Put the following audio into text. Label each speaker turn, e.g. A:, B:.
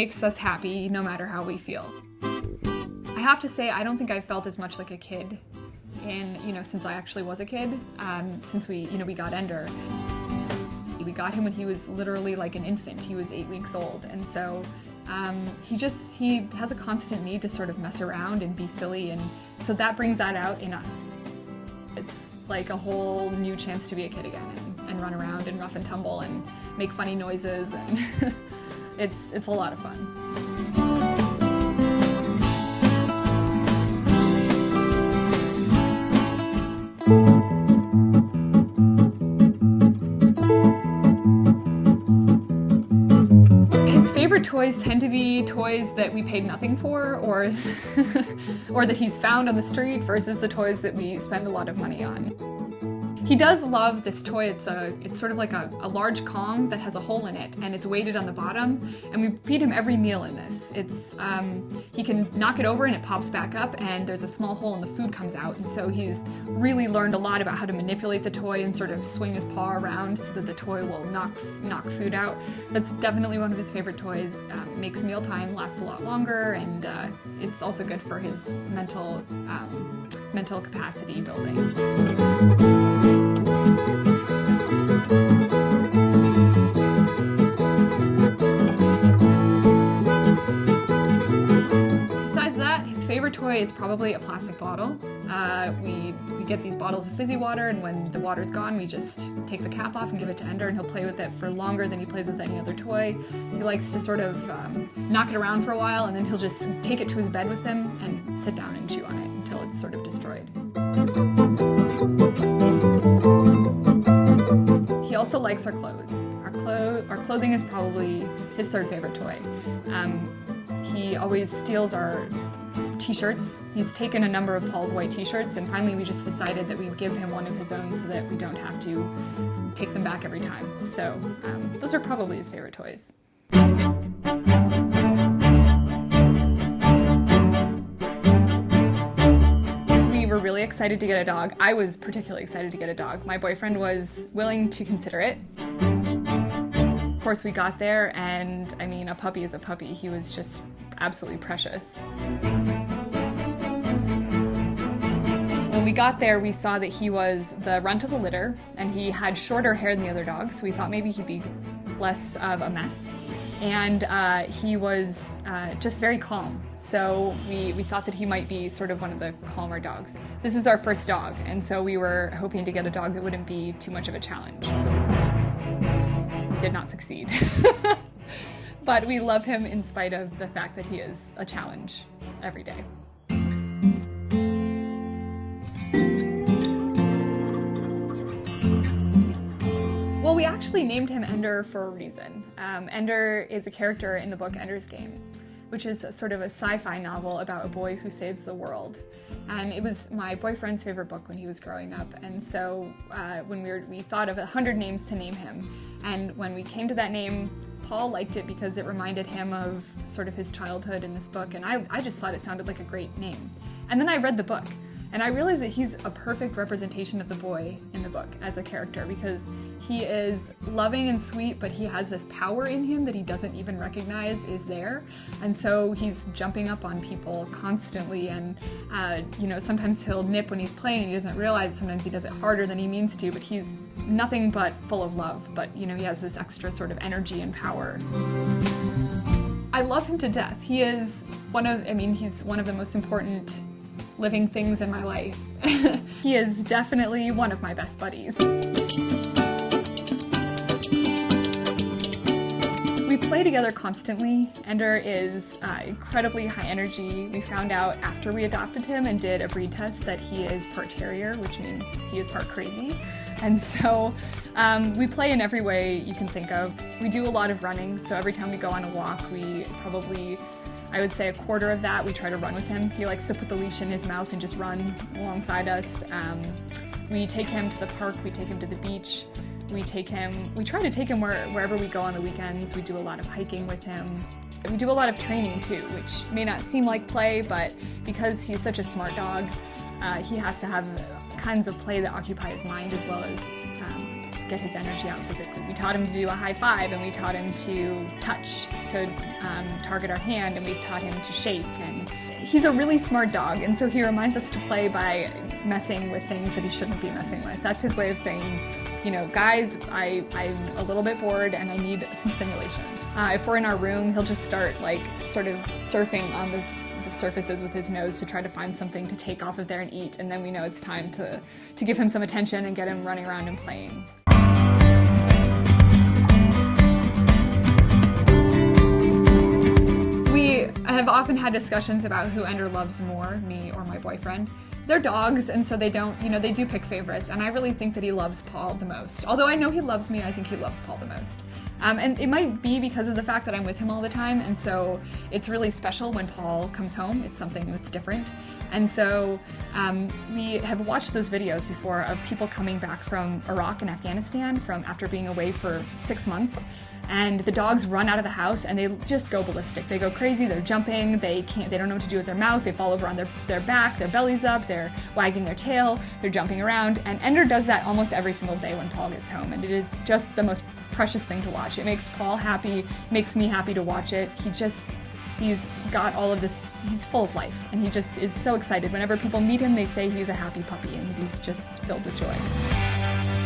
A: makes us happy no matter how we feel. I have to say, I don't think I felt as much like a kid since I actually was a kid, since we got Ender. We got him when he was literally like an infant. He was 8 weeks old, and so he has a constant need to sort of mess around and be silly, and so that brings that out in us. It's like a whole new chance to be a kid again and run around and rough and tumble and make funny noises, and it's a lot of fun. His favorite toys tend to be toys that we paid nothing for, or that he's found on the street, versus the toys that we spend a lot of money on. He does love this toy. It's sort of like a large Kong that has a hole in it, and it's weighted on the bottom, and we feed him every meal in this. He can knock it over and it pops back up, and there's a small hole and the food comes out, and so he's really learned a lot about how to manipulate the toy and sort of swing his paw around so that the toy will knock food out. That's definitely one of his favorite toys. Makes mealtime last a lot longer, and it's also good for his mental capacity building. Besides that, his favorite toy is probably a plastic bottle. We get these bottles of fizzy water, and when the water's gone, we just take the cap off and give it to Ender, and he'll play with it for longer than he plays with any other toy. He likes to sort of knock it around for a while, and then he'll just take it to his bed with him and sit down and chew on it until it's sort of destroyed. He also likes our clothes. Our clothing is probably his third favorite toy. He always steals our t-shirts. He's taken a number of Paul's white t-shirts, and finally we just decided that we'd give him one of his own so that we don't have to take them back every time. So those are probably his favorite toys. We were really excited to get a dog. I was particularly excited to get a dog. My boyfriend was willing to consider it. Of course, we got there, and I mean, a puppy is a puppy. He was just absolutely precious. When we got there, we saw that he was the runt of the litter, and he had shorter hair than the other dogs, so we thought maybe he'd be less of a mess. And he was just very calm, so we thought that he might be sort of one of the calmer dogs. This is our first dog, and so we were hoping to get a dog that wouldn't be too much of a challenge. Did not succeed. But we love him in spite of the fact that he is a challenge every day. Well, we actually named him Ender for a reason. Ender is a character in the book Ender's Game, which is sort of a sci-fi novel about a boy who saves the world. And it was my boyfriend's favorite book when he was growing up, and so when we thought of 100 names to name him, and when we came to that name, Paul liked it because it reminded him of sort of his childhood in this book, and I just thought it sounded like a great name. And then I read the book, and I realized that he's a perfect representation of the boy in the book as a character, because he is loving and sweet, but he has this power in him that he doesn't even recognize is there. And so he's jumping up on people constantly, and sometimes he'll nip when he's playing and he doesn't realize. Sometimes he does it harder than he means to, but he's nothing but full of love. But he has this extra sort of energy and power. I love him to death. He's one of the most important living things in my life. He is definitely one of my best buddies. We play together constantly. Ender is incredibly high energy. We found out after we adopted him and did a breed test that he is part Terrier, which means he is part crazy. And so we play in every way you can think of. We do a lot of running, so every time we go on a walk, we probably, I would say a quarter of that, we try to run with him. He likes to put the leash in his mouth and just run alongside us. We take him to the park, we take him to the beach. We try to take him wherever we go on the weekends. We do a lot of hiking with him. We do a lot of training too, which may not seem like play, but because he's such a smart dog, he has to have kinds of play that occupy his mind as well as get his energy out physically. We taught him to do a high five, and we taught him to touch, to target our hand, and we've taught him to shake. And he's a really smart dog, and so he reminds us to play by messing with things that he shouldn't be messing with. That's his way of saying, you know, guys, I'm a little bit bored and I need some stimulation. If we're in our room, he'll just start like sort of surfing on the surfaces with his nose to try to find something to take off of there and eat, and then we know it's time to give him some attention and get him running around and playing. We have often had discussions about who Ender loves more, me or my boyfriend. They're dogs, and so they don't, you know, they do pick favorites, and I really think that he loves Paul the most. Although I know he loves me, I think he loves Paul the most. And it might be because of the fact that I'm with him all the time, and so it's really special when Paul comes home. It's something that's different. And so we have watched those videos before of people coming back from Iraq and Afghanistan after being away for 6 months. And the dogs run out of the house and they just go ballistic. They go crazy, they're jumping, they don't know what to do with their mouth, they fall over on their back, their belly's up, they're wagging their tail, they're jumping around. And Ender does that almost every single day when Paul gets home. And it is just the most precious thing to watch. It makes Paul happy, makes me happy to watch it. He's got all of this, he's full of life. And he just is so excited. Whenever people meet him, they say he's a happy puppy, and he's just filled with joy.